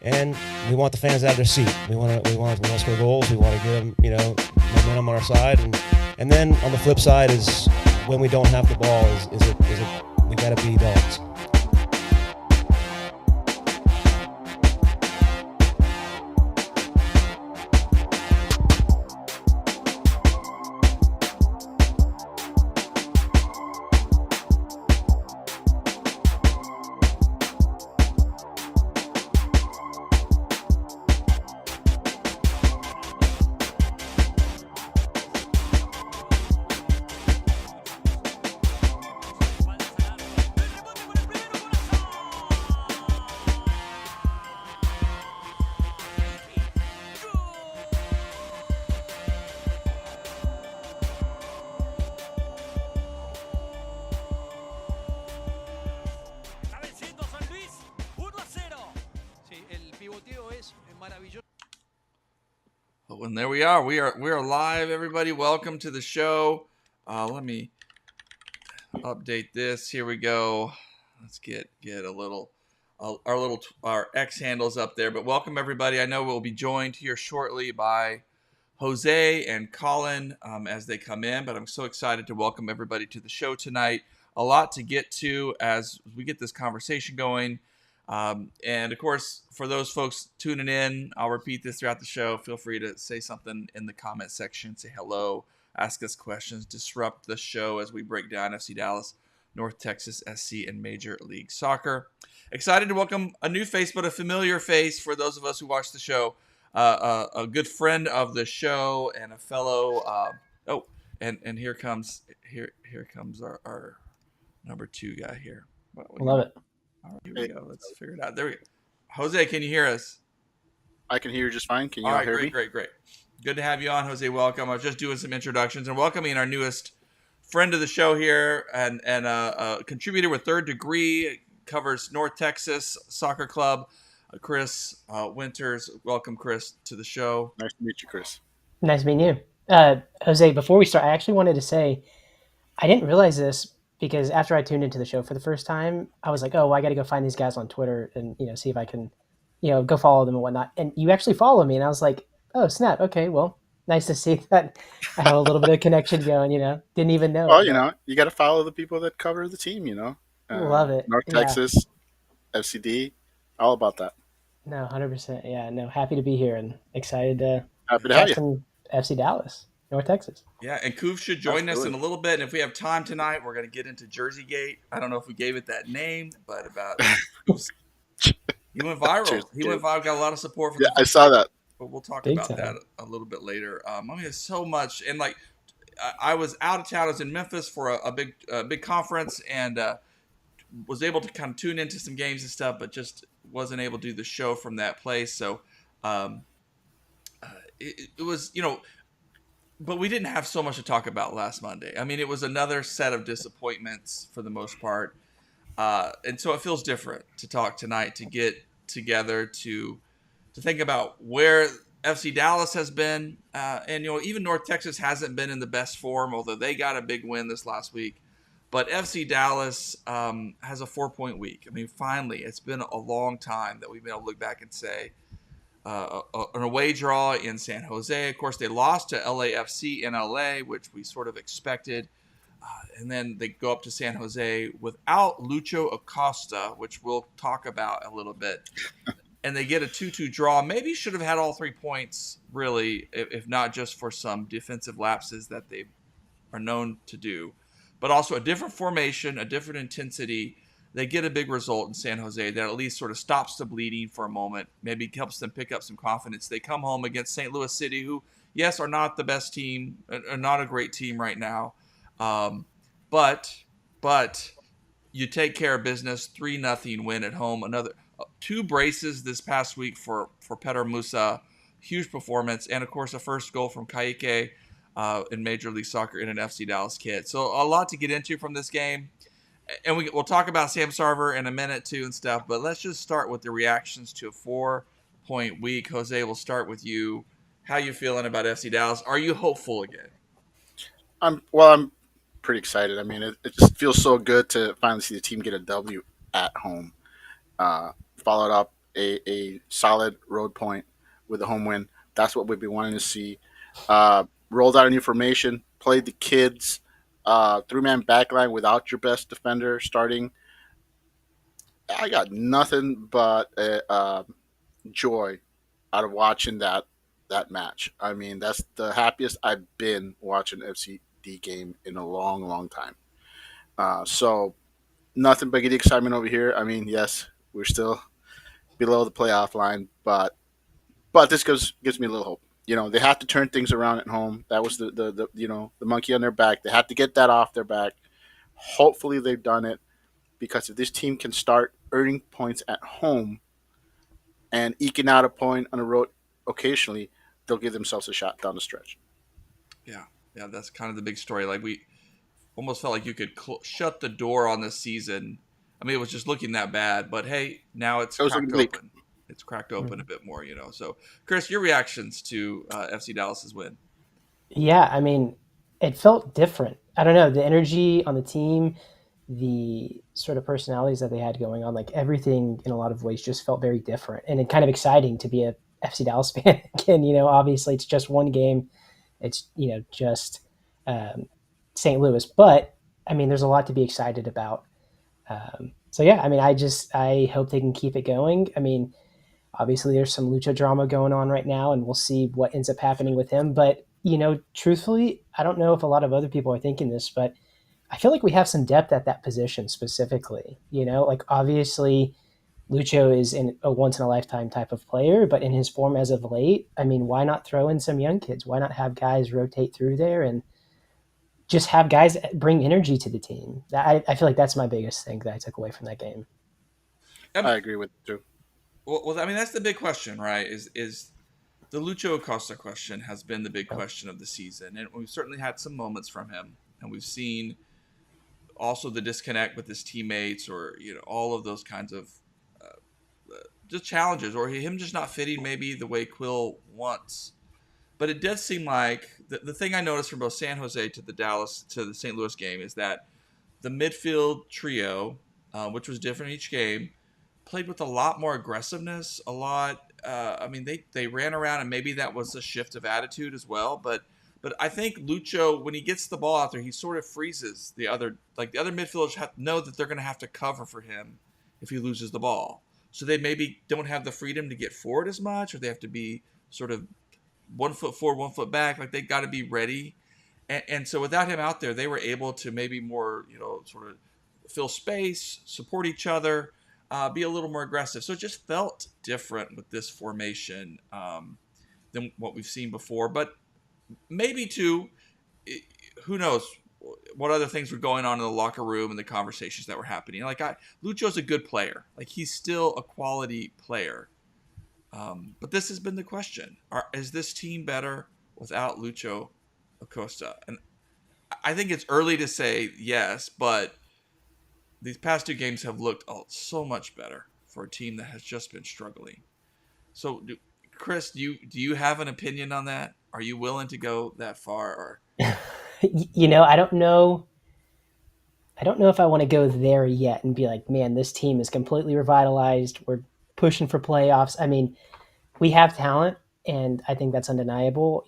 and we want the fans out of their seat. We want to score goals. We want to give them, momentum on our side, and then on the flip side is when we don't have the ball, is it we got to be dogs. And there we are. We are live, everybody. Welcome to the show. Let me update this. Here we go. Let's get a little our X handles up there. But welcome, everybody. I know we'll be joined here shortly by Jose and Colin as they come in. But I'm so excited to welcome everybody to the show tonight. A lot to get to as we get this conversation going. And of course, for those folks tuning in, I'll repeat this throughout the show. Feel free to say something in the comment section, say hello, ask us questions, disrupt the show as we break down FC Dallas, North Texas SC, and Major League Soccer. Excited to welcome a new face, but a familiar face for those of us who watch the show. A good friend of the show and a fellow. And here comes our number 2 guy here. Love it. All right, here we go. Let's figure it out. There we go. Jose, can you hear us? I can hear you just fine. Can you all right, hear me? Great. Good to have you on, Jose. Welcome. I was just doing some introductions and welcoming our newest friend of the show here and a contributor with Third Degree, covers North Texas Soccer Club, Chris Winters. Welcome, Chris, to the show. Nice to meet you, Chris. Nice to meet you. Jose, before we start, I actually wanted to say I didn't realize this, because after I tuned into the show for the first time, I was like, oh, well, I got to go find these guys on Twitter and, see if I can, go follow them and whatnot. And you actually follow me. And I was like, oh, snap. Okay, well, nice to see that I have a little bit of connection going, Didn't even know. Well, you got to follow the people that cover the team, Love it. North Texas, FCD, all about that. No, 100%. Yeah, no, happy to be here and excited to have you. Some FC Dallas. North Texas. Yeah, and Koof should join us in a little bit. And if we have time tonight, we're going to get into Jersey Gate. I don't know if we gave it that name, but about he went viral. He went viral. Got a lot of support from. Yeah, I saw that. But we'll talk about that a little bit later. There's so much, and I was out of town. I was in Memphis for a big conference, and was able to kind of tune into some games and stuff, but just wasn't able to do the show from that place. So it was, But we didn't have so much to talk about last Monday. I mean, it was another set of disappointments for the most part. And so it feels different to talk tonight, to get together, to think about where FC Dallas has been. And, even North Texas hasn't been in the best form, although they got a big win this last week. But FC Dallas has a 4-point week. I mean, finally, it's been a long time that we've been able to look back and say, an away draw in San Jose. Of course, they lost to LAFC in LA, which we sort of expected. And then they go up to San Jose without Lucho Acosta, which we'll talk about a little bit. And they get a 2-2 draw. Maybe should have had all 3 points, really, if not just for some defensive lapses that they are known to do. But also a different formation, a different intensity. They get a big result in San Jose that at least sort of stops the bleeding for a moment, maybe helps them pick up some confidence. They come home against St. Louis City, who, yes, are not the best team, are not a great team right now. But you take care of business, 3-0 win at home. Another 2 braces this past week for Petar Musa, huge performance. And, of course, a first goal from Kaique in Major League Soccer in an FC Dallas kit. So a lot to get into from this game. And we'll talk about Sam Sarver in a minute, too, and stuff. But let's just start with the reactions to a 4-point week. Jose, we'll start with you. How you feeling about FC Dallas? Are you hopeful again? I'm pretty excited. I mean, it just feels so good to finally see the team get a W at home. Followed up a solid road point with a home win. That's what we've been wanting to see. Rolled out a new formation, played the kids, three-man backline without your best defender starting. I got nothing but joy out of watching that match. I mean, that's the happiest I've been watching an FCD game in a long, long time. So nothing but getting excitement over here. I mean, yes, we're still below the playoff line, but this gives me a little hope. They have to turn things around at home. That was the monkey on their back. They have to get that off their back. Hopefully, they've done it because if this team can start earning points at home and eking out a point on the road occasionally, they'll give themselves a shot down the stretch. Yeah, yeah, that's kind of the big story. Like we almost felt like you could shut the door on this season. I mean, it was just looking that bad, but hey, now it's It was cracked looking bleak. open. It's cracked open a bit more, So, Chris, your reactions to FC Dallas's win? Yeah, I mean, it felt different. I don't know, the energy on the team, the sort of personalities that they had going on, like everything in a lot of ways just felt very different and it kind of exciting to be a FC Dallas fan again. Obviously it's just one game. It's, just um, St. Louis, but I mean, there's a lot to be excited about. So yeah, I mean, I hope they can keep it going. I mean, obviously there's some Lucha drama going on right now, and we'll see what ends up happening with him. But truthfully, I don't know if a lot of other people are thinking this, but I feel like we have some depth at that position specifically. Like obviously Lucho is in a once in a lifetime type of player, but in his form as of late, I mean, why not throw in some young kids? Why not have guys rotate through there and just have guys bring energy to the team? I feel like that's my biggest thing that I took away from that game. I mean, I agree with you too. well, I mean, that's the big question, right? Is the Lucho Acosta question has been the big question of the season, and we've certainly had some moments from him, and we've seen also the disconnect with his teammates, or all of those kinds of just challenges, or him just not fitting maybe the way Quill wants. But it does seem like the thing I noticed from both San Jose to the St. Louis game is that the midfield trio, which was different each game, played with a lot more aggressiveness. A lot. I mean, they ran around, and maybe that was a shift of attitude as well. But I think Lucho, when he gets the ball out there, he sort of freezes the other midfielders know that they're going to have to cover for him if he loses the ball. So they maybe don't have the freedom to get forward as much, or they have to be sort of 1 foot forward, 1 foot back. Like they got to be ready. And so without him out there, they were able to maybe more, sort of fill space, support each other, be a little more aggressive. So it just felt different with this formation than what we've seen before. But maybe too, who knows what other things were going on in the locker room and the conversations that were happening. Like Lucho's a good player. Like he's still a quality player. But this has been the question: is this team better without Lucho Acosta? And I think it's early to say yes, but these past two games have looked so much better for a team that has just been struggling. So, Chris, do you have an opinion on that? Are you willing to go that far? Or I don't know. I don't know if I want to go there yet and be like, man, this team is completely revitalized. We're pushing for playoffs. I mean, we have talent, and I think that's undeniable.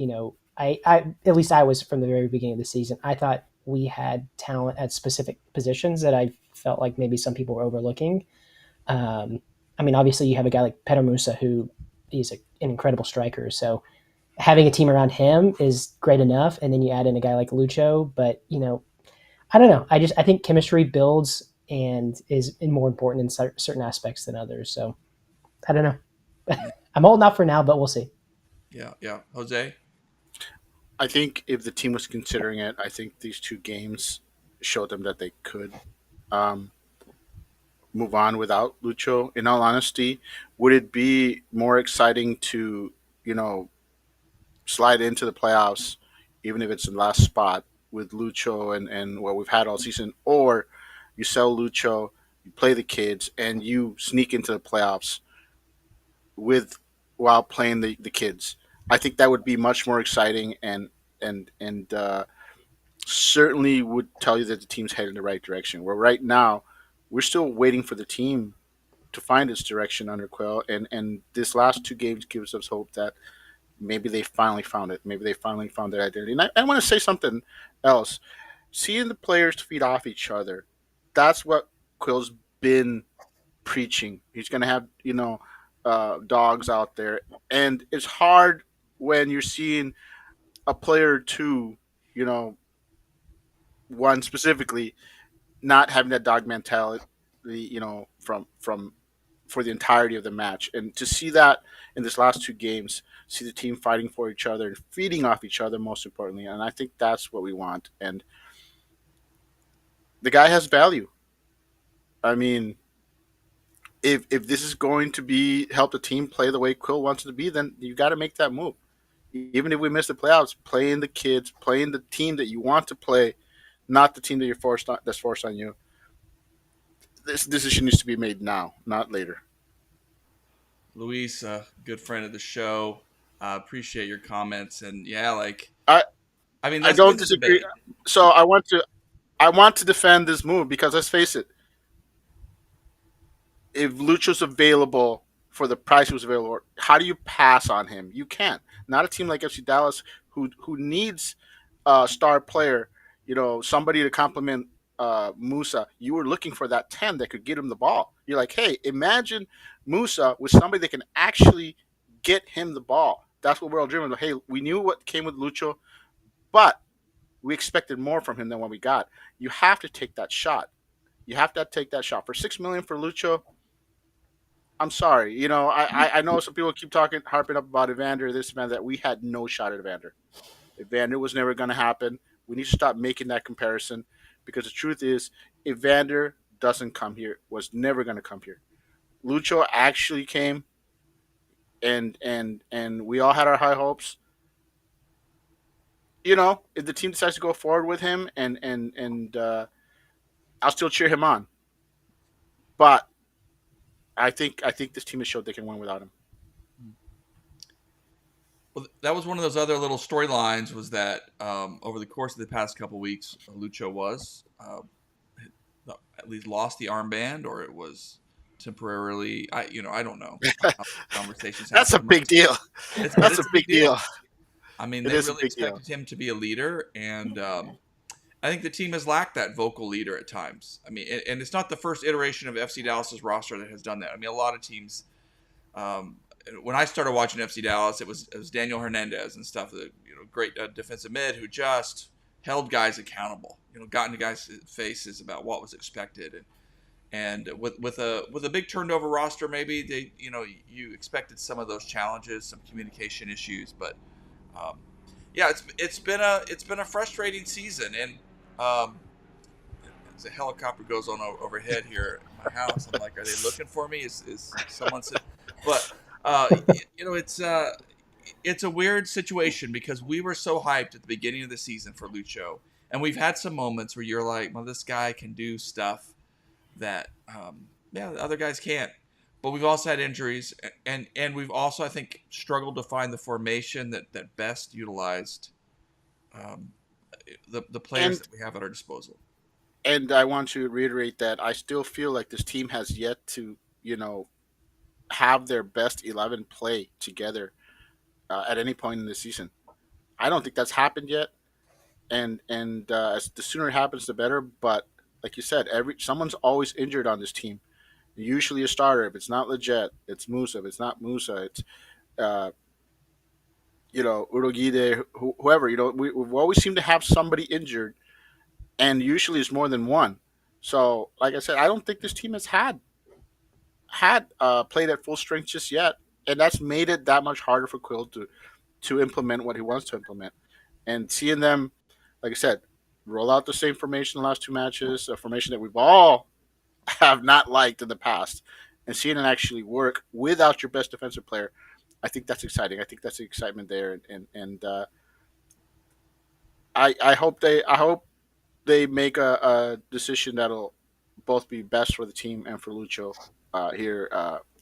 I at least I was from the very beginning of the season. I thought we had talent at specific positions that I felt like maybe some people were overlooking. I mean, obviously you have a guy like Pedro Musa who is an incredible striker. So having a team around him is great enough. And then you add in a guy like Lucho, but I don't know. I think chemistry builds and is more important in certain aspects than others. So I don't know. I'm holding out for now, but we'll see. yeah, Jose. I think if the team was considering it, I think these two games showed them that they could um, move on without Lucho. In all honesty, would it be more exciting to, you know, slide into the playoffs, even if it's in last spot with Lucho and what we've had all season, or you sell Lucho, you play the kids, and you sneak into the playoffs with while playing the kids? I think that would be much more exciting and certainly would tell you that the team's headed in the right direction. Where right now, we're still waiting for the team to find its direction under Quill, and this last two games gives us hope that maybe they finally found it. Maybe they finally found their identity. And I want to say something else. Seeing the players feed off each other, that's what Quill's been preaching. He's going to have, dogs out there. And it's hard when you're seeing a player or two, one specifically, not having that dog mentality, from for the entirety of the match. And to see that in this last two games, see the team fighting for each other and feeding off each other, most importantly. And I think that's what we want. And the guy has value. I mean, if this is going to be help the team play the way Quill wants it to be, then you got to make that move. Even if we miss the playoffs, playing the kids, playing the team that you want to play, not the team that that's forced on you. This decision needs to be made now, not later. Luis, good friend of the show. Appreciate your comments, and yeah, I I mean, I that's don't been the disagree. debate. So I want to defend this move because let's face it, if Lucho's available for the price he was available, how do you pass on him? You can't. Not a team like FC Dallas who needs a star player, somebody to complement Musa. You were looking for that 10 that could get him the ball. You're like, hey, imagine Musa with somebody that can actually get him the ball. That's what we're all dreaming of. Hey, we knew what came with Lucho, but we expected more from him than what we got. You have to take that shot. You have to take that shot. For $6 million for Lucho, I'm sorry. I know some people keep harping up about Evander, this man, that we had no shot at Evander. Evander was never going to happen. We need to stop making that comparison because the truth is, Evander doesn't come here. Was never going to come here. Lucho actually came, and we all had our high hopes. If the team decides to go forward with him, and I'll still cheer him on. But I think this team has showed they can win without him. Well, that was one of those other little storylines. Was that over the course of the past couple weeks, Lucho was at least lost the armband, or it was temporarily. I don't know. Conversations. That's a big deal. That's a big deal. I mean, they really expected him to be a leader, and I think the team has lacked that vocal leader at times. I mean, and it's not the first iteration of FC Dallas's roster that has done that. I mean, a lot of teams. When I started watching FC Dallas, it was Daniel Hernandez and stuff. Great defensive mid who just held guys accountable. Got into guys' faces about what was expected, and with a big turnover roster, maybe they you expected some of those challenges, some communication issues, but. Yeah, it's been a frustrating season, and as a helicopter goes on overhead here at my house, I'm like, are they looking for me? Is someone? But it's a weird situation because we were so hyped at the beginning of the season for Lucho, and we've had some moments where you're like, well, this guy can do stuff that the other guys can't. But we've also had injuries, and we've also, I think, struggled to find the formation that best utilized the players that we have at our disposal. And I want to reiterate that I still feel like this team has yet to, have their best 11 play together at any point in the season. I don't think that's happened yet, and the sooner it happens, the better. But like you said, someone's always injured on this team. Usually a starter. If it's not Leggett, it's Musa. If it's not Musa, it's Urugide, whoever. We've always seemed to have somebody injured, and usually it's more than one. So, like I said, I don't think this team has had played at full strength just yet, and that's made it that much harder for Quill to implement what he wants to implement. And seeing them, like I said, roll out the same formation in the last two matches, a formation that we've all have not liked in the past, and seeing it actually work without your best defensive player, I think that's exciting. I think that's the excitement there, and I hope they make a decision that'll both be best for the team and for Lucho here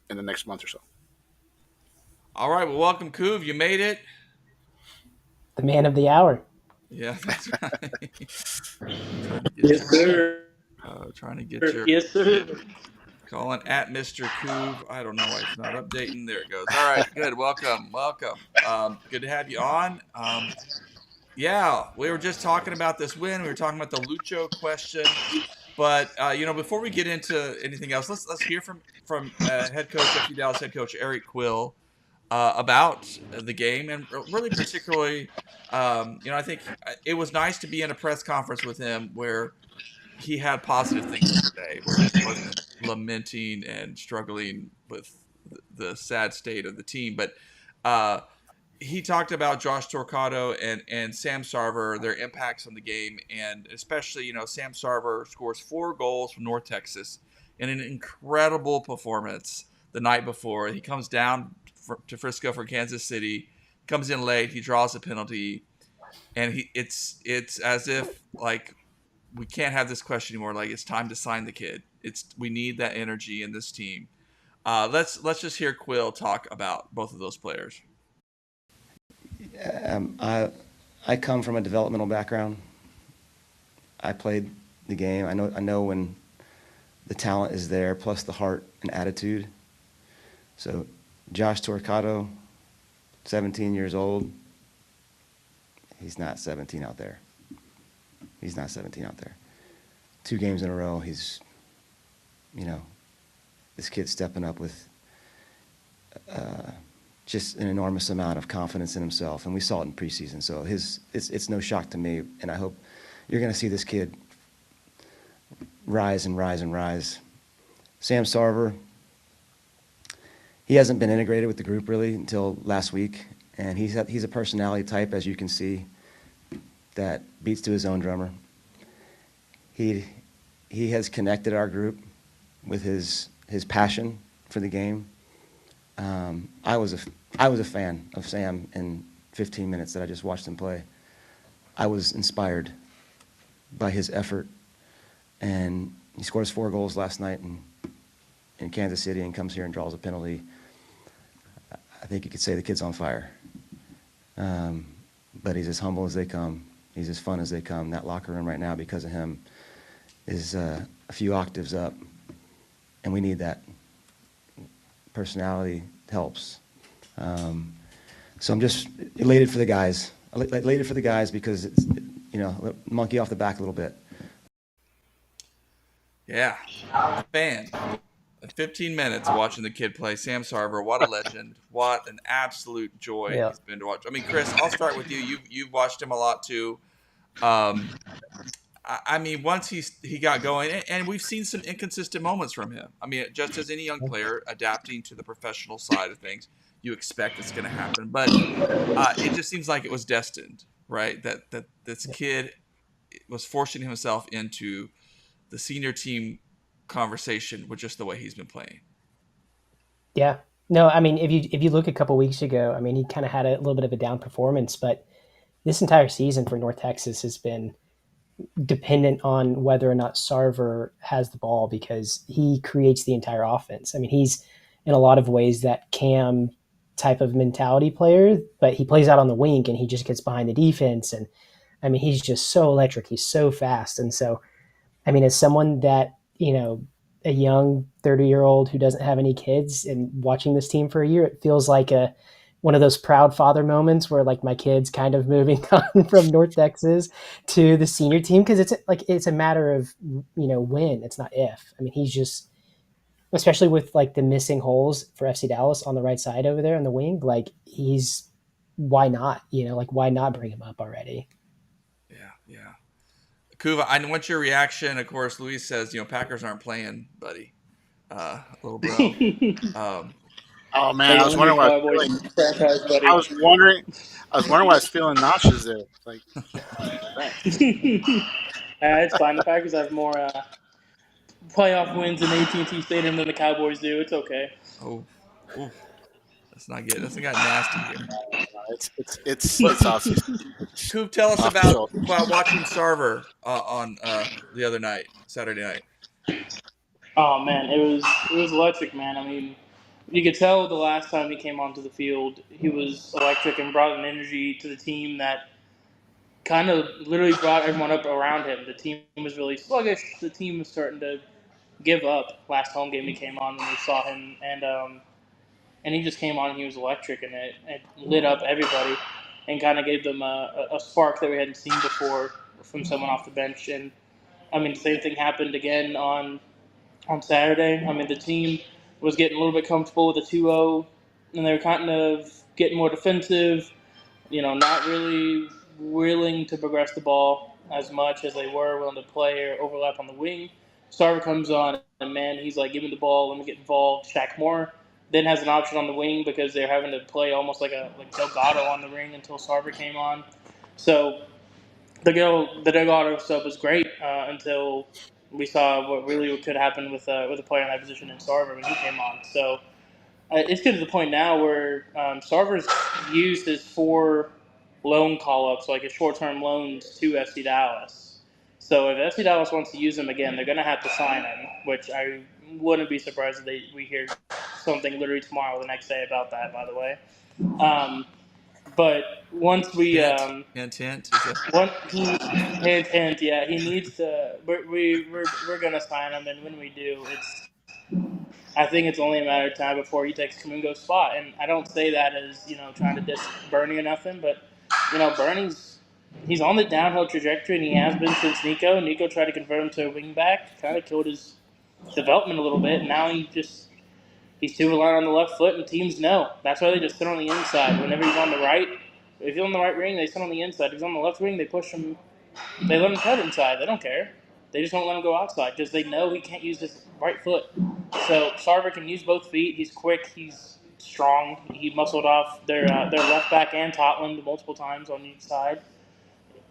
in the next month or so. All right, well, welcome, Kuv. You made it. The man of the hour. Yeah, that's right. Yes, sir. Trying to get your Yes, sir. Calling at Mr. Coov. I don't know why it's not updating. There it goes. All right, good. Welcome. Good to have you on. Yeah, we were just talking about this win. We were talking about the Lucho question. But before we get into anything else, let's hear from head coach FC Dallas head coach Eric Quill about the game, and really particularly, I think it was nice to be in a press conference with him where he had positive things to say, where he wasn't lamenting and struggling with the sad state of the team. But he talked about Josh Torquato and Sam Sarver, their impacts on the game, and especially, Sam Sarver scores 4 goals from North Texas in an incredible performance the night before. He comes down to Frisco for Kansas City, comes in late, he draws a penalty, and it's as if like we can't have this question anymore. Like, it's time to sign the kid. We need that energy in this team. Let's just hear Quill talk about both of those players. I come from a developmental background. I played the game. I know when the talent is there, plus the heart and attitude. So Josh Torquato, 17 years old. He's not 17 out there. 2 games in a row, he's, this kid's stepping up with just an enormous amount of confidence in himself, and we saw it in preseason. So it's no shock to me, and I hope you're going to see this kid rise and rise and rise. Sam Sarver, he hasn't been integrated with the group really until last week, and he's a personality type, as you can see, that beats to his own drummer. He has connected our group with his passion for the game. I was a fan of Sam in 15 minutes that I just watched him play. I was inspired by his effort, and he scores 4 goals last night in Kansas City and comes here and draws a penalty. I think you could say the kid's on fire. But he's as humble as they come. He's as fun as they come. That locker room right now, because of him, is a few octaves up, and we need that. Personality helps. So I'm just elated for the guys. Elated for the guys because it's, monkey off the back a little bit. Yeah, a fan. 15 minutes watching the kid play. Sam Sarver, what a legend. What an absolute joy he's been to watch. I mean, Chris, I'll start with you. You've watched him a lot too. I mean, once he got going, and we've seen some inconsistent moments from him. I mean, just as any young player adapting to the professional side of things, you expect it's going to happen. But it just seems like it was destined, right? That this kid was forcing himself into the senior team conversation with just the way he's been playing. Yeah. No, I mean, if you look a couple weeks ago, I mean, he kind of had a little bit of a down performance, but this entire season for North Texas has been dependent on whether or not Sarver has the ball, because he creates the entire offense. I mean, he's in a lot of ways that Cam type of mentality player, but he plays out on the wing and he just gets behind the defense. And I mean, he's just so electric. He's so fast. And so, I mean, as someone that, a young 30-year-old who doesn't have any kids and watching this team for a year, it feels like one of those proud father moments where like my kid's kind of moving on from North Texas to the senior team. Cause it's a matter of, when, it's not if. I mean, he's just, especially with like the missing holes for FC Dallas on the right side over there on the wing, like why not, why not bring him up already? Yeah. Kuva, I want your reaction. Of course, Luis says, Packers aren't playing, buddy. Little bro. Oh man, I was wondering why. I was wondering why I was feeling nauseous there. Like, it's fine. The Packers have more playoff wins in AT&T Stadium than the Cowboys do. It's okay. Oh, let's not get nasty here. It's awesome. Coop, tell us about watching Sarver on the other night, Saturday night. Oh man, it was electric, man. I mean, you could tell the last time he came onto the field, he was electric and brought an energy to the team that kind of literally brought everyone up around him. The team was really sluggish. The team was starting to give up last home game he came on when we saw him, and he just came on and he was electric, and it lit up everybody and kind of gave them a spark that we hadn't seen before from someone off the bench. And I mean, the same thing happened again on Saturday. I mean, the team was getting a little bit comfortable with a 2-0, and they were kind of getting more defensive, not really willing to progress the ball as much as they were willing to play or overlap on the wing. Sarver comes on, and man, he's like, give me the ball, let me get involved. Shaq Moore then has an option on the wing because they're having to play almost like Delgado on the ring until Sarver came on. So the Delgado sub was great until we saw what really could happen with a player in that position in Sarver when he came on. So it's good to the point now where Sarver's used his 4 loan call-ups, like his short-term loans to FC Dallas. So if FC Dallas wants to use him again, they're going to have to sign him, which I wouldn't be surprised if we hear something literally tomorrow or the next day about that, by the way. But once we hint, hint, yeah, he needs to. We're gonna sign him, and when we do, I think it's only a matter of time before he takes Kamungo's spot. And I don't say that as trying to diss Bernie or nothing, but he's on the downhill trajectory, and he has been since Nico. Nico tried to convert him to a wingback, kind of killed his development a little bit. And now he's too reliant on the left foot, and teams know. That's why they just sit on the inside. Whenever he's on the right, if he's on the right wing, they sit on the inside. If he's on the left wing, they push him. They let him cut inside. They don't care. They just won't let him go outside because they know he can't use his right foot. So Sarver can use both feet. He's quick. He's strong. He muscled off their left back and Totland multiple times on each side.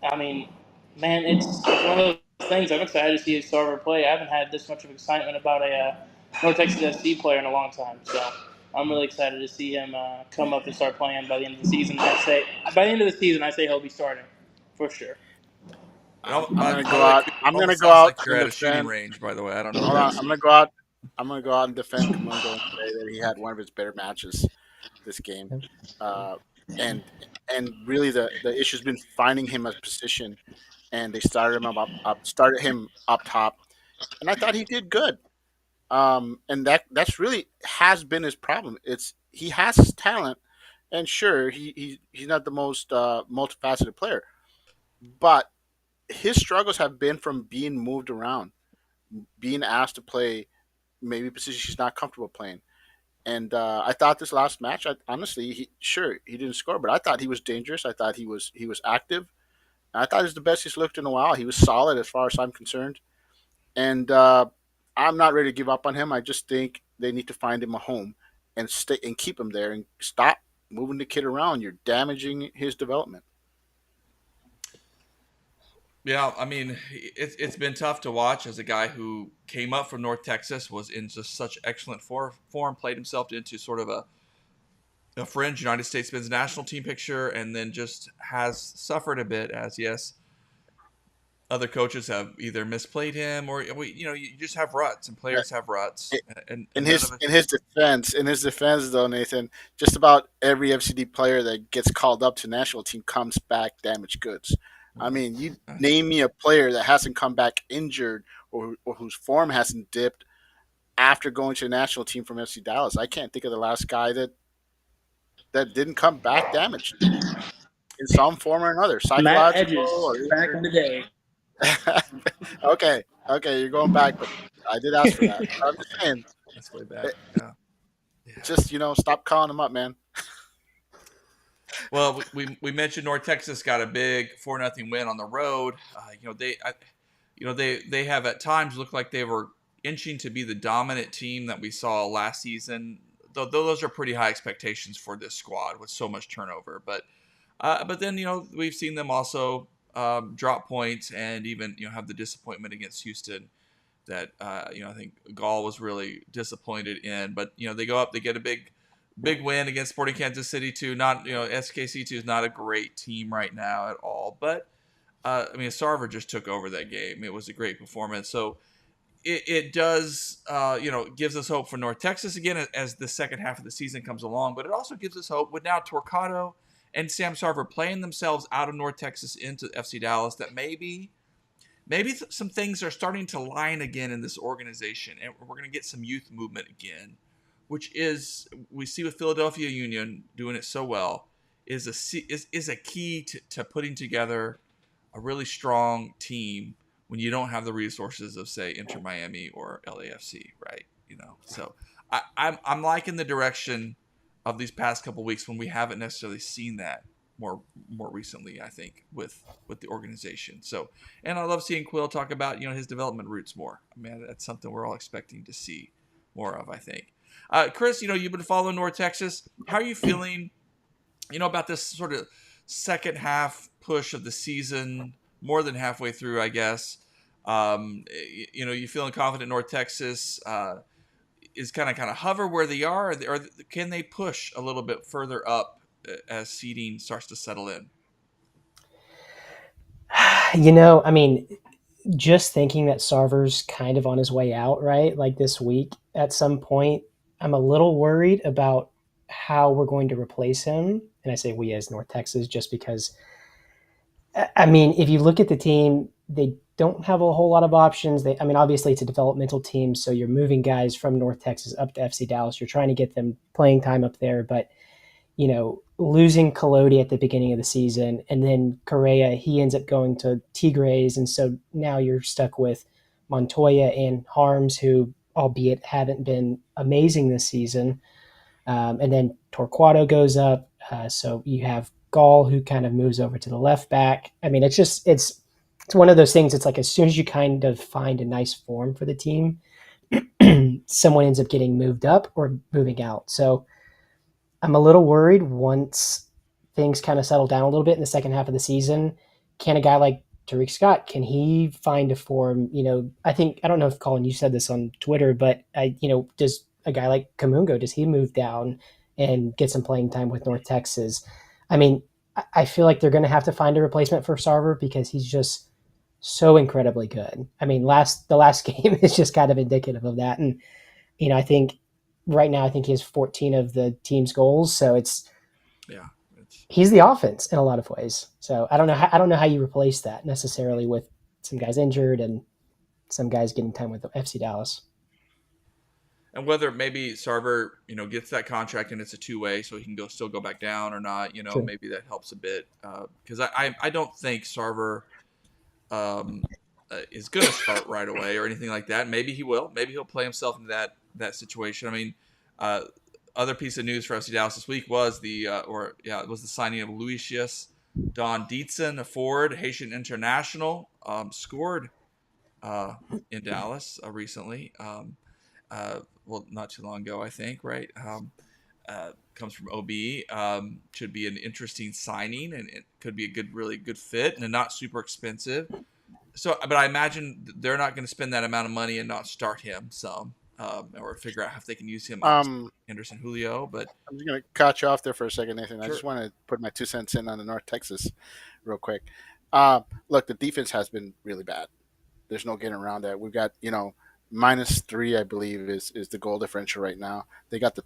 I mean, man, it's one of those things. I'm excited to see Sarver play. I haven't had this much of excitement about a North Texas SC player in a long time. So I'm really excited to see him come up and start playing by the end of the season. By the end of the season, I say he'll be starting for sure. I'm gonna go out. I'm gonna go out like you're and at a shooting defend. range, by the way. I don't know. Hold on. I'm gonna go out. I'm gonna go out and defend Kamungo and say that he had one of his better matches this game, and really the issue's been finding him a position, and they started him up top, and I thought he did good. And that's really has been his problem. He has talent, and sure he's not the most multifaceted player, but his struggles have been from being moved around, being asked to play maybe positions he's not comfortable playing. And I thought this last match, honestly, he didn't score, but I thought he was dangerous. I thought he was active. I thought it was the best he's looked in a while. He was solid as far as I'm concerned, and I'm not ready to give up on him. I just think they need to find him a home and stay and keep him there and stop moving the kid around. You're damaging his development. Yeah, I mean, it's been tough to watch as a guy who came up from North Texas, was in just such excellent form, played himself into sort of a fringe United States men's national team picture, and then just has suffered a bit as, yes, other coaches have either misplayed him or you just have ruts, and players have ruts. And in his defense, though, Nathan, just about every FCD player that gets called up to national team comes back damaged goods. I mean, you name me a player that hasn't come back injured or whose form hasn't dipped after going to a national team from FC Dallas. I can't think of the last guy that didn't come back damaged in some form or another, Matt Hedges, psychological or back in the day. okay, you're going back, but I did ask for that. I'm just saying, that's way back. Yeah. Just stop calling him up, man. Well, we mentioned North Texas got a big 4-0 win on the road. They have at times looked like they were inching to be the dominant team that we saw last season. Though those are pretty high expectations for this squad with so much turnover. But then we've seen them also drop points and even have the disappointment against Houston that I think Gall was really disappointed in. But they go up, they get a big win against Sporting Kansas City too. Not SKC2 is not a great team right now at all, but Sarver just took over that game. It was a great performance. So it does gives us hope for North Texas again as the second half of the season comes along. But it also gives us hope with now Torquato and Sam Sarver playing themselves out of North Texas into FC Dallas that maybe maybe some things are starting to line again in this organization, and we're going to get some youth movement again, which is we see with Philadelphia Union doing it so well is a key to putting together a really strong team when you don't have the resources of say Inter Miami or LAFC, right? So I'm liking the direction of these past couple weeks when we haven't necessarily seen that more recently. I think with the organization. So, and I love seeing Quill talk about his development roots more. I mean, that's something we're all expecting to see more of. I think. Chris, you've been following North Texas. How are you feeling? About this sort of second half push of the season, more than halfway through, I guess. You feeling confident North Texas is kind of hover where they are, or can they push a little bit further up as seeding starts to settle in? I mean, just thinking that Sarver's kind of on his way out, right? Like this week at some point, I'm a little worried about how we're going to replace him. And I say we as North Texas just because, I mean, if you look at the team, they don't have a whole lot of options. Obviously it's a developmental team, so you're moving guys from North Texas up to FC Dallas. You're trying to get them playing time up there, but losing Collodi at the beginning of the season, and then Correa, he ends up going to Tigres, and so now you're stuck with Montoya and Harms, who, albeit haven't been amazing this season, and then Torquato goes up, so you have Gall, who kind of moves over to the left back. I mean, it's one of those things. It's like as soon as you kind of find a nice form for the team, someone ends up getting moved up or moving out. So I'm a little worried once things kind of settle down a little bit in the second half of the season. Can a guy like Tariq Scott, can he find a form? I don't know if Colin, you said this on Twitter, but does a guy like Kamungo, does he move down and get some playing time with North Texas? I mean, I feel like they're going to have to find a replacement for Sarver because he's just so incredibly good. I mean, the last game is just kind of indicative of that. And, I think right now, I think he has 14 of the team's goals. So he's the offense in a lot of ways. So I don't know how you replace that necessarily with some guys injured and some guys getting time with FC Dallas. And whether maybe Sarver, gets that contract and it's a two-way, so he can still go back down or not, sure. Maybe that helps a bit. Because I don't think Sarver is going to start right away or anything like that. Maybe he will. Maybe he'll play himself into that situation. I mean, other piece of news for FC Dallas this week was the signing of Louicious Don Deedson, a forward, Haitian international, scored in Dallas recently. Not too long ago, I think, right? Comes from OB. Should be an interesting signing, and it could be a really good fit, and not super expensive. So, but I imagine they're not going to spend that amount of money and not start him or figure out if they can use him like Anderson Julio. But I'm just going to cut you off there for a second, Nathan. Sure. I just want to put my 2 cents in on the North Texas real quick. Look, the defense has been really bad. There's no getting around that. We've got, -3, I believe, is the goal differential right now. They got the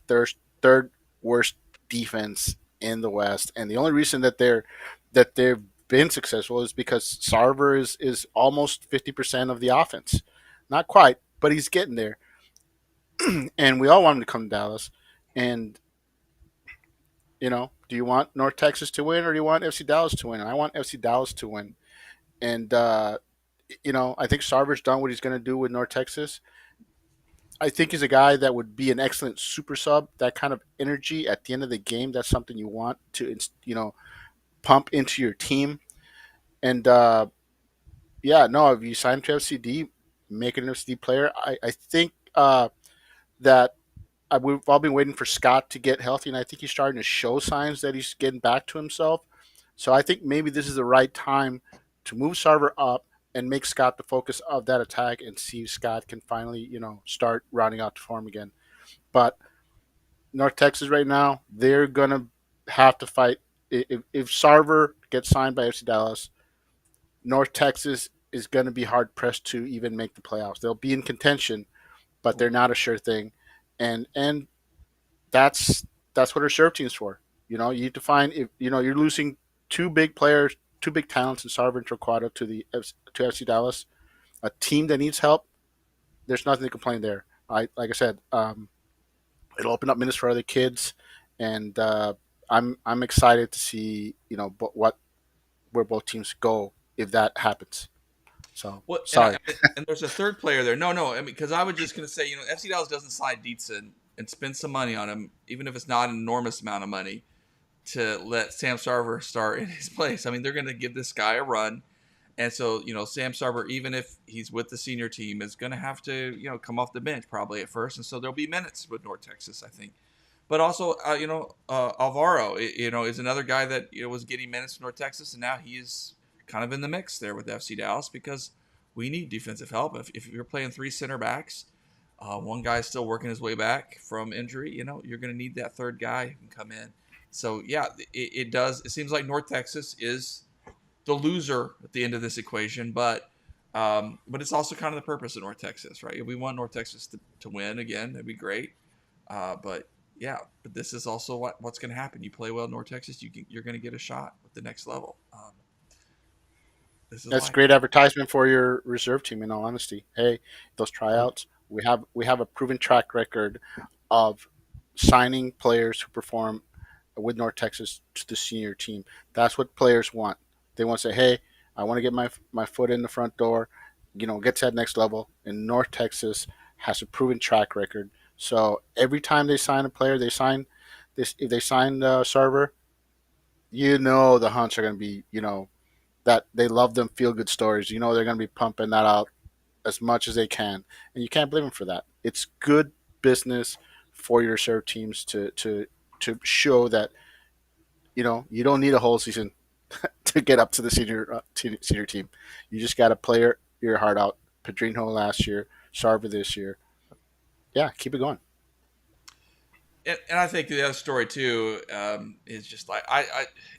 third worst defense in the West, and the only reason that they've been successful is because Sarver is almost 50% of the offense. Not quite, but he's getting there. And we all want him to come to Dallas. And do you want North Texas to win or do you want FC Dallas to win? I want FC Dallas to win. And I think Sarver's done what he's going to do with North Texas. I think he's a guy that would be an excellent super sub. That kind of energy at the end of the game, that's something you want to, pump into your team. And, if you sign him to FCD, make it an FCD player. I think that we've all been waiting for Scott to get healthy, and I think he's starting to show signs that he's getting back to himself. So I think maybe this is the right time to move Sarver up and make Scott the focus of that attack and see if Scott can finally, start rounding out to form again. But North Texas right now, they're going to have to fight. If Sarver gets signed by FC Dallas, North Texas is going to be hard-pressed to even make the playoffs. They'll be in contention, but they're not a sure thing. And that's what our serve team's for. You need to find, if you're losing two big players two big talents in Sarver and Torquato to FC Dallas, a team that needs help. There's nothing to complain there. Like I said, it'll open up minutes for other kids, and I'm excited to see where both teams go if that happens. So Well, sorry. and there's a third player there. No, I mean, because I was just going to say, FC Dallas doesn't sign Deedson and spend some money on him, even if it's not an enormous amount of money, to let Sam Sarver start in his place. I mean, they're going to give this guy a run. And so, Sam Sarver, even if he's with the senior team, is going to have to, come off the bench probably at first. And so there'll be minutes with North Texas, I think. But also, Alvaro, is another guy that was getting minutes for North Texas, and now he's kind of in the mix there with FC Dallas because we need defensive help. If you're playing three center backs, one guy's still working his way back from injury, you're going to need that third guy who can come in. So, yeah, it does. It seems like North Texas is the loser at the end of this equation, but it's also kind of the purpose of North Texas, right? If we want North Texas to win again, that'd be great. But this is also what's going to happen. You play well in North Texas, you're going to get a shot at the next level. That's great advertisement for your reserve team. In all honesty, hey, those tryouts, we have a proven track record of signing players who perform with North Texas to the senior team. That's what players want. They want to say, hey, I want to get my foot in the front door, get to that next level. And North Texas has a proven track record. So every time they sign a player, if they sign Sarver, the hunts are going to be, that they love them feel good stories. They're going to be pumping that out as much as they can. And you can't blame them for that. It's good business for your reserve teams to show that, you don't need a whole season to get up to the senior team. You just got to play your heart out. Pedrinho last year, Sarver this year. Yeah, keep it going. And I think the other story too is just like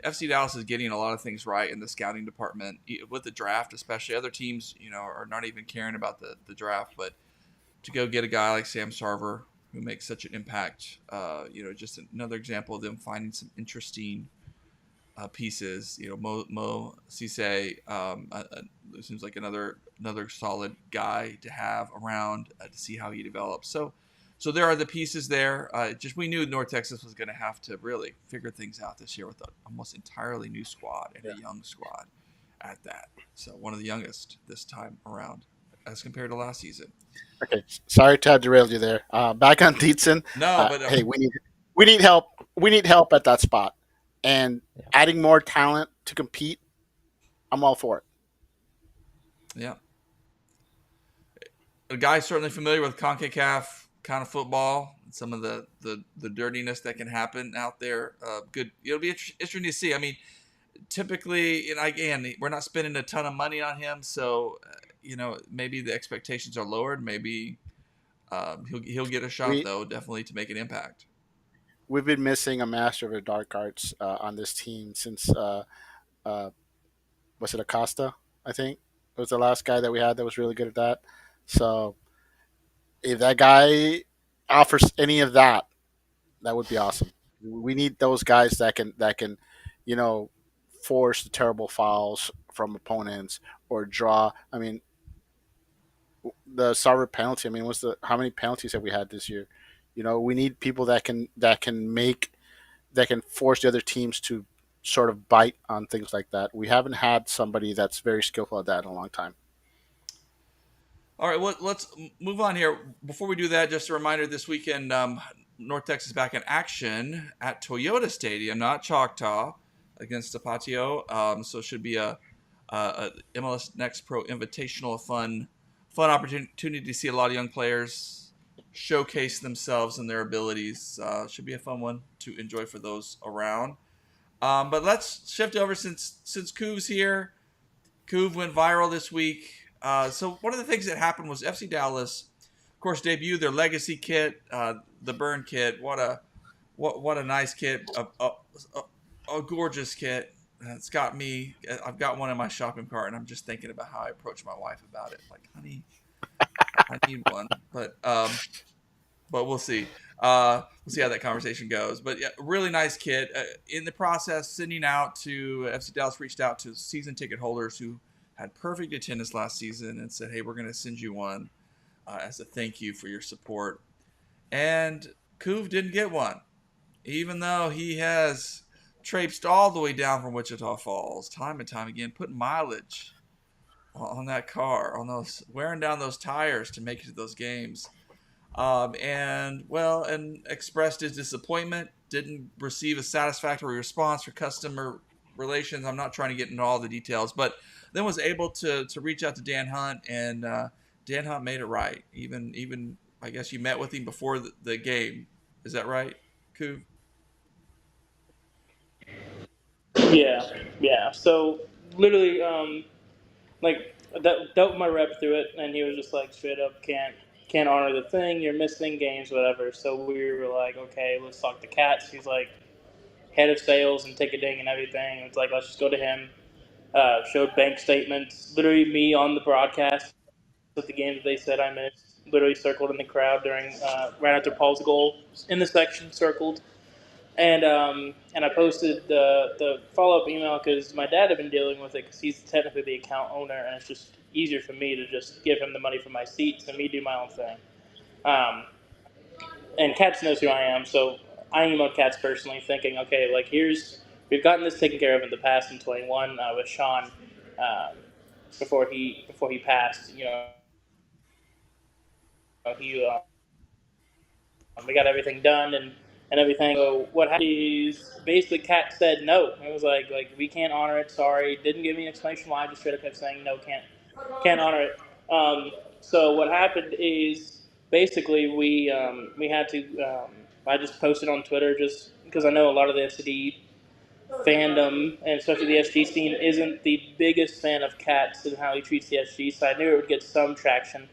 FC Dallas is getting a lot of things right in the scouting department with the draft, especially. Other teams, are not even caring about the draft, but to go get a guy like Sam Sarver who makes such an impact, just another example of them finding some interesting pieces. Mo Cisse seems like another solid guy to have around to see how he develops. So there are the pieces there. Just we knew North Texas was going to have to really figure things out this year with an almost entirely new squad and a young squad at that. So one of the youngest this time around as compared to last season. Okay, sorry to have derailed you there. Back on Deedson. No, but hey, we need help. We need help at that spot, and adding more talent to compete. I'm all for it. Yeah, a guy certainly familiar with CONCACAF kind of football, some of the dirtiness that can happen out there. Good. It'll be interesting to see. I mean, typically, and again, we're not spending a ton of money on him, so maybe the expectations are lowered. Maybe he'll get a shot though, definitely to make an impact. We've been missing a master of the dark arts on this team since was it Acosta? I think it was the last guy that we had that was really good at that. So if that guy offers any of that, that would be awesome. We need those guys that can, force the terrible fouls from opponents or draw. I mean, the Sarver penalty. I mean, how many penalties have we had this year? We need people that can force the other teams to sort of bite on things like that. We haven't had somebody that's very skillful at that in a long time. All right, well, let's move on here. Before we do that, just a reminder: this weekend, North Texas back in action at Toyota Stadium, not Choctaw, against Tapatio. So it should be a MLS Next Pro Invitational, a fun opportunity to see a lot of young players showcase themselves and their abilities. Should be a fun one to enjoy for those around. But let's shift over since Coov's here. Coov went viral this week. So one of the things that happened was FC Dallas, of course, debuted their legacy kit, the Burn kit. What a nice kit, a gorgeous kit. It's got me. I've got one in my shopping cart, and I'm just thinking about how I approach my wife about it. Like, honey, I need one, but we'll see. We'll see how that conversation goes. But yeah, really nice kid. In the process, sending out to FC Dallas reached out to season ticket holders who had perfect attendance last season and said, "Hey, we're going to send you one as a thank you for your support." And Couve didn't get one, even though he has traipsed all the way down from Wichita Falls time and time again, putting mileage on that car, on those wearing down those tires to make it to those games. And expressed his disappointment. Didn't receive a satisfactory response for customer relations. I'm not trying to get into all the details, but then was able to reach out to Dan Hunt, and Dan Hunt made it right. Even I guess you met with him before the game. Is that right, Couve? Yeah, yeah. So literally, like dealt my rep through it, and he was just like straight up can't honor the thing. You're missing games, whatever. So we were like, okay, let's talk to Cats. He's like head of sales and ticketing and everything. It's like let's just go to him. Showed bank statements. Literally me on the broadcast of the game that they said I missed. Literally circled in the crowd during right after Paul's goal in the section circled. And I posted the follow up email because my dad had been dealing with it because he's technically the account owner, and it's just easier for me to just give him the money for my seats and me do my own thing. Um, and Katz knows who I am, so I emailed Katz personally, thinking, okay, like we've gotten this taken care of in the past in 21 with Sean before he passed. He we got everything done and everything. So what happened is basically Cat said no. It was like we can't honor it. Sorry, didn't give me an explanation why. Just straight up kept saying no, can't honor it. So what happened is basically we had to. I just posted on Twitter just because I know a lot of the FCD fandom and especially the SG scene isn't the biggest fan of Cats and how he treats the SG. So I knew it would get some traction.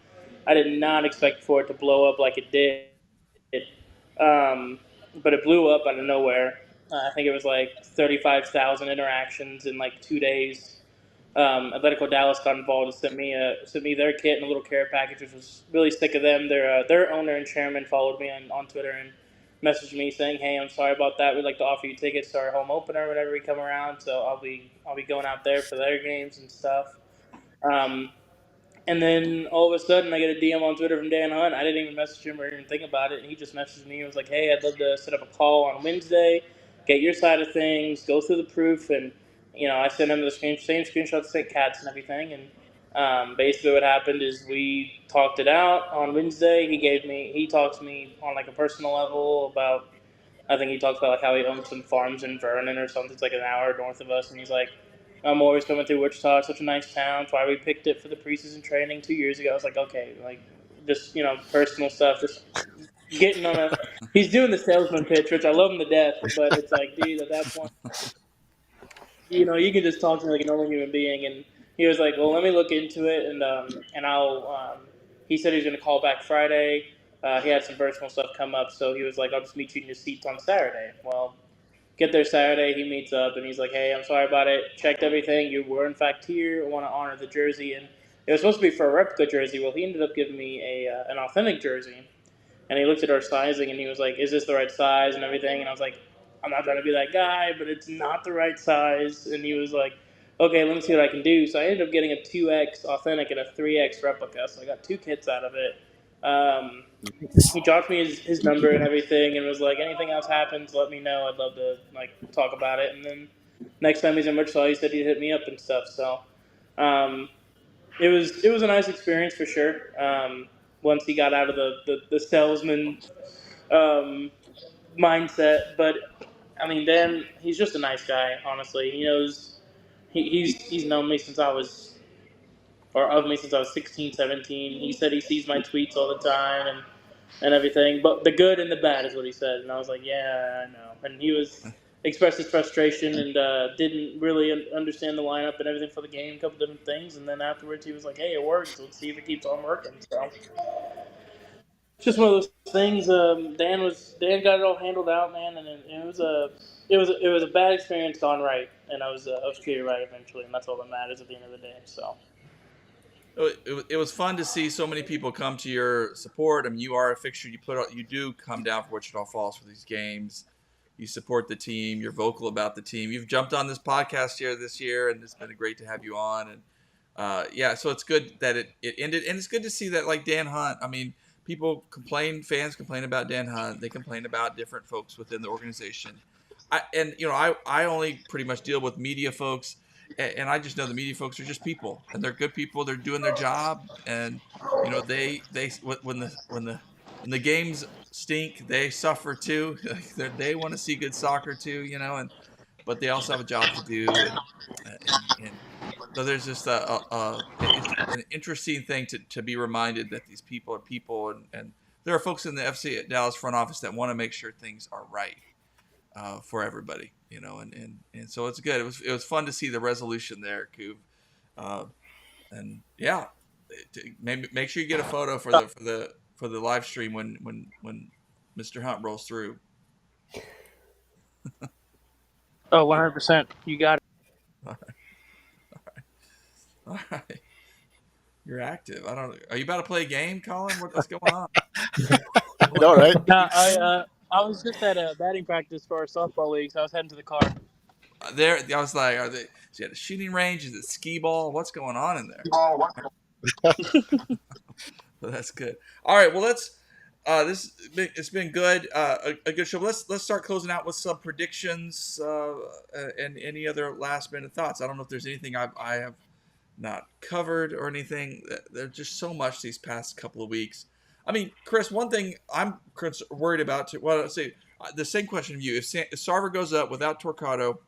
I did not expect for it to blow up like it did. Um, but it blew up out of nowhere. I think it was like 35,000 interactions in like 2 days. Atletico Dallas got involved and sent me their kit and a little care package, which was really sick of them. Their owner and chairman followed me on Twitter and messaged me saying, "Hey, I'm sorry about that. We'd like to offer you tickets to our home opener whenever we come around. So I'll be going out there for their games and stuff." Um, and then all of a sudden, I get a DM on Twitter from Dan Hunt. I didn't even message him or even think about it. And he just messaged me. He was like, "Hey, I'd love to set up a call on Wednesday, get your side of things, go through the proof." And, I sent him the same screenshots, sent Cats and everything. And basically what happened is we talked it out on Wednesday. He talked to me on like a personal level about I think he talks about like how he owns some farms in Vernon or something. It's like an hour north of us, and he's like, "I'm always coming through Wichita. It's such a nice town. It's why we picked it for the preseason training 2 years ago." I was like, "Okay, like just personal stuff, just getting on a." He's doing the salesman pitch, which I love him to death, but it's like, dude, at that point, you can just talk to me like a normal human being. And he was like, "Well, let me look into it, and I'll." He said he was going to call back Friday. He had some personal stuff come up, so he was like, "I'll just meet you in your seats on Saturday." Well, get there Saturday. He meets up and he's like, "Hey, I'm sorry about it. Checked everything. You were in fact here. I want to honor the jersey." And it was supposed to be for a replica jersey. Well, he ended up giving me an authentic jersey. And he looked at our sizing and he was like, "Is this the right size and everything?" And I was like, "I'm not trying to be that guy, but it's not the right size." And he was like, "Okay, let me see what I can do." So I ended up getting a 2X authentic and a 3X replica. So I got two kits out of it. Um, he dropped me his number and everything and was like, "Anything else happens, let me know. I'd love to like talk about it." And then next time he's in Wichita, he said he'd hit me up and stuff. So um, it was a nice experience for sure. Once he got out of the salesman um, mindset, but I mean, Dan, he's just a nice guy. Honestly, he knows he's known me since I was or of me since I was 16, 17. He said he sees my tweets all the time and everything, but the good and the bad is what he said. And I was like, "Yeah, I know." And he was expressed his frustration and didn't really understand the lineup and everything for the game, a couple different things. And then afterwards, he was like, "Hey, it works. Let's see if it keeps on working." So it's just one of those things. Dan got it all handled out, man, and it was a bad experience gone right, and I was treated right eventually, and that's all that matters at the end of the day. So. it was fun to see so many people come to your support. I mean, you are a fixture. You do come down for Wichita Falls for these games. You support the team. You're vocal about the team. You've jumped on this podcast here this year, and it's been great to have you on. And yeah, so it's good that it ended, and it's good to see that, like Dan Hunt. I mean, fans complain about Dan Hunt. They complain about different folks within the organization. I only pretty much deal with media folks, and I just know the media folks are just people, and they're good people. They're doing their job, and they when the games stink, they suffer too. They want to see good soccer too, and but they also have a job to do, and so there's just it's an interesting thing to be reminded that these people are people, and there are folks in the FC Dallas front office that want to make sure things are right for everybody, and so it's good. It was fun to see the resolution there, Coop, and yeah, maybe make sure you get a photo for the live stream when Mr. Hunt rolls through. Oh, 100%. You got it. All right. You're active. Are you about to play a game, Colin? What's going on? No, right? No, I was just at a batting practice for our softball league, so I was heading to the car. There, I was like, is he at a shooting range? Is it skee ball? What's going on in there? But that's good. All right, well, it's been good, a good show. Let's start closing out with some predictions and any other last minute thoughts. I don't know if there's anything I have not covered or anything. There's just so much these past couple of weeks. I mean, Chris, one thing I'm worried about too. Well, I'll say the same question of you. If Sarver goes up without Torquato,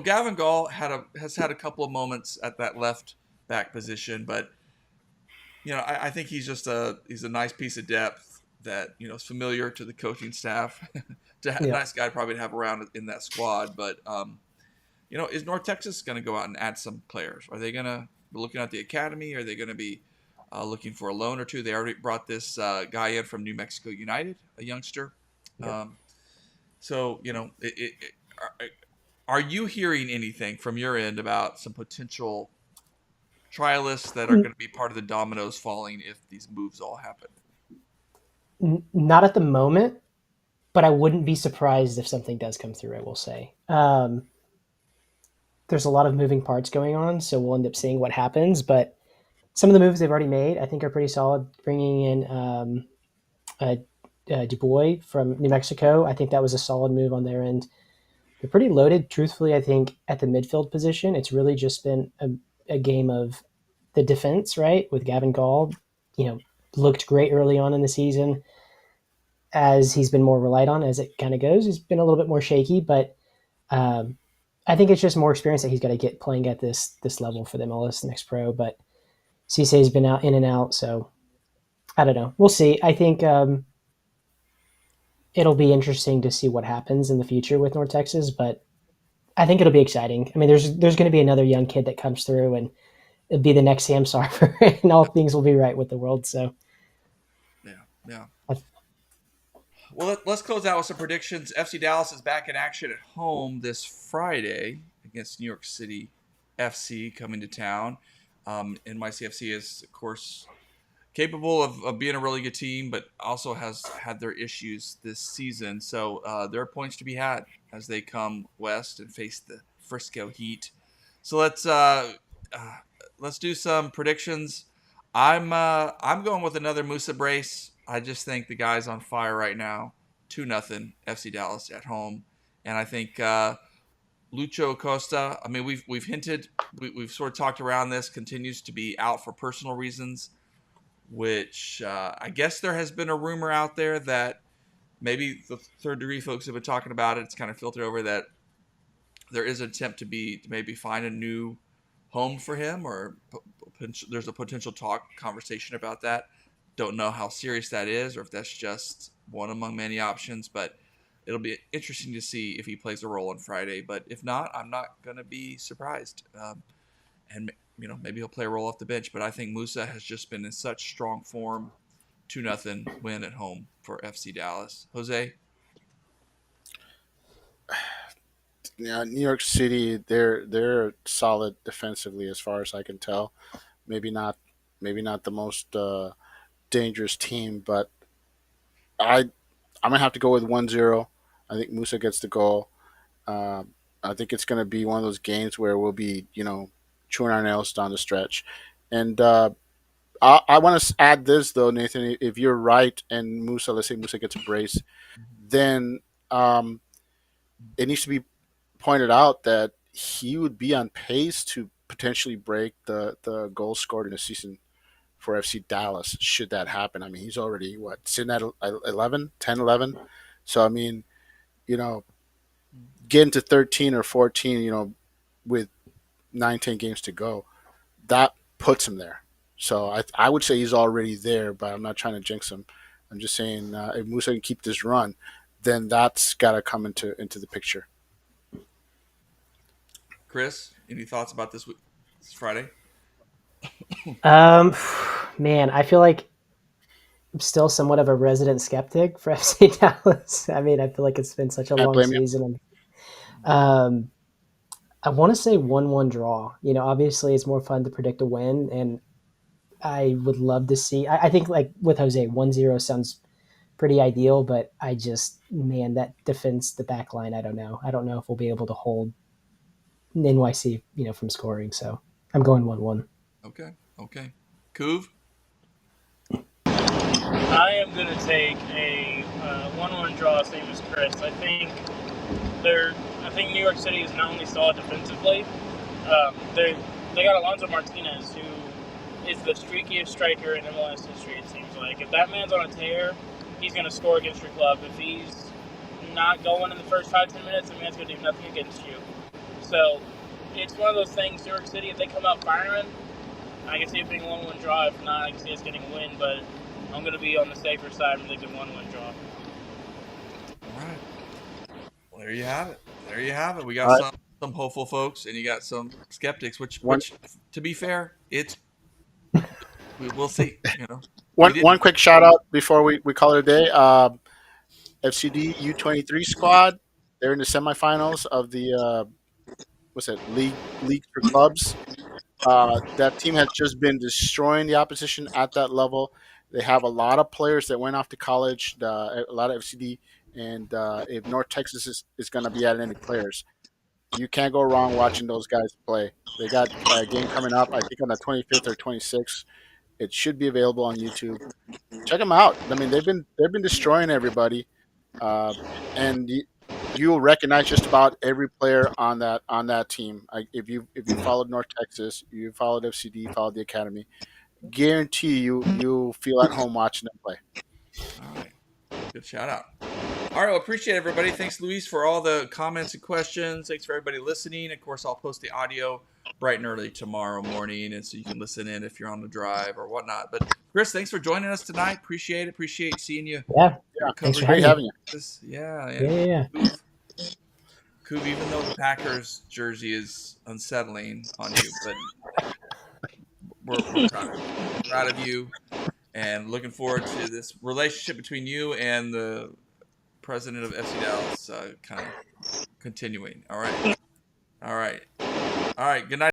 Gavin Gall has had a couple of moments at that left back position, but I think he's a nice piece of depth that is familiar to the coaching staff. Nice guy probably to have around in that squad. But is North Texas going to go out and add some players? Are they going to be looking at the academy? Are they going to be looking for a loan or two? They already brought this guy in from New Mexico United, a youngster. Yeah. Are you hearing anything from your end about some potential trialists that are going to be part of the dominoes falling if these moves all happen? Not at the moment, but I wouldn't be surprised if something does come through, I will say. There's a lot of moving parts going on, so we'll end up seeing what happens. But some of the moves they've already made, I think, are pretty solid. Bringing in Du Bois from New Mexico, I think that was a solid move on their end. They're pretty loaded. Truthfully, I think at the midfield position, it's really just been a game of the defense, right? With Gavin Gall, looked great early on in the season. As he's been more relied on as it kind of goes, he's been a little bit more shaky, but I think it's just more experience that he's got to get playing at this level for the MLS Next Pro. But Cissé's been out in and out, so I don't know. We'll see. I think it'll be interesting to see what happens in the future with North Texas, but I think it'll be exciting. I mean, there's going to be another young kid that comes through, and it'll be the next Sam Sarver, and all things will be right with the world. So, yeah. Well, let's close out with some predictions. FC Dallas is back in action at home this Friday against New York City FC coming to town. NYCFC is, of course, capable of being a really good team, but also has had their issues this season. So there are points to be had as they come west and face the Frisco Heat. So let's do some predictions. I'm going with another Musa brace. I just think the guy's on fire right now. 2-0 FC Dallas at home, and I think Lucho Acosta. I mean, we've hinted, we've sort of talked around this. Continues to be out for personal reasons, which I guess there has been a rumor out there that maybe the third degree folks have been talking about it. It's kind of filtered over that there is an attempt to maybe find a new home for him, or there's a potential conversation about that. Don't know how serious that is, or if that's just one among many options, but it'll be interesting to see if he plays a role on Friday. But if not, I'm not going to be surprised. And maybe he'll play a role off the bench. But I think Musa has just been in such strong form. 2-0 win at home for FC Dallas. Jose? Yeah, New York City, they're solid defensively as far as I can tell. maybe not the most dangerous team, but I'm gonna have to go with 1-0. I think Musa gets the goal. Um, I think it's gonna be one of those games where we'll be chewing our nails down the stretch. And I want to add this though, Nathan. If you're right, and Musa, let's say Musa gets a brace, then um, it needs to be pointed out that he would be on pace to potentially break the goals scored in a season for FC Dallas should that happen. I mean, he's already sitting at 11, 10, 11. So I mean, you know, getting to 13 or 14, with 9, 10 games to go, that puts him there. So I would say he's already there, but I'm not trying to jinx him. I'm just saying if Musa can keep this run, then that's got to come into the picture. Chris, any thoughts about this Friday? Man, I feel like I'm still somewhat of a resident skeptic for FC Dallas. I mean, I feel like it's been such a Can't long blame you. season. I want to say 1-1 draw. Obviously it's more fun to predict a win, and I would love to see. I think like with Jose, 1-0 sounds pretty ideal, but man, that defense, the back line, I don't know. I don't know if we'll be able to hold NYC, from scoring. So I'm going 1-1. Okay. Coov? I am going to take a 1-1 draw, same as Chris. I think New York City is not only solid defensively, they got Alonso Martinez, who is the streakiest striker in MLS history, it seems like. If that man's on a tear, he's going to score against your club. If he's not going in the first 5-10 minutes, the man's going to do nothing against you. So it's one of those things, New York City, if they come out firing, I can see it being a 1-1 draw. If not, I can see us getting a win, but I'm going to be on the safer side and think a 1-1 draw. All right. Well, there you have it. We got some hopeful folks, and you got some skeptics. Which, to be fair, we'll see. One quick shout out before we call it a day. FCD U23 squad. They're in the semifinals of the League for Clubs. That team has just been destroying the opposition at that level. They have a lot of players that went off to college, a lot of FCD, and if North Texas is going to be adding any players, you can't go wrong watching those guys play. They got a game coming up, I think on the 25th or 26th. It should be available on YouTube. Check them out. I mean, they've been destroying everybody, and you'll recognize just about every player on that team. If you followed North Texas, you followed FCD, followed the academy, guarantee you'll feel at home watching them play. All right, good shout out. All right, well, appreciate everybody. Thanks, Luis, for all the comments and questions. Thanks for everybody listening. Of course, I'll post the audio bright and early tomorrow morning, and so you can listen in if you're on the drive or whatnot. But Chris, thanks for joining us tonight. Appreciate it. Appreciate seeing you. Yeah. Thanks for having you. Yeah. Coop, even though the Packers jersey is unsettling on you, but we're proud of you, and looking forward to this relationship between you and the president of FC Dallas kind of continuing. All right. Good night.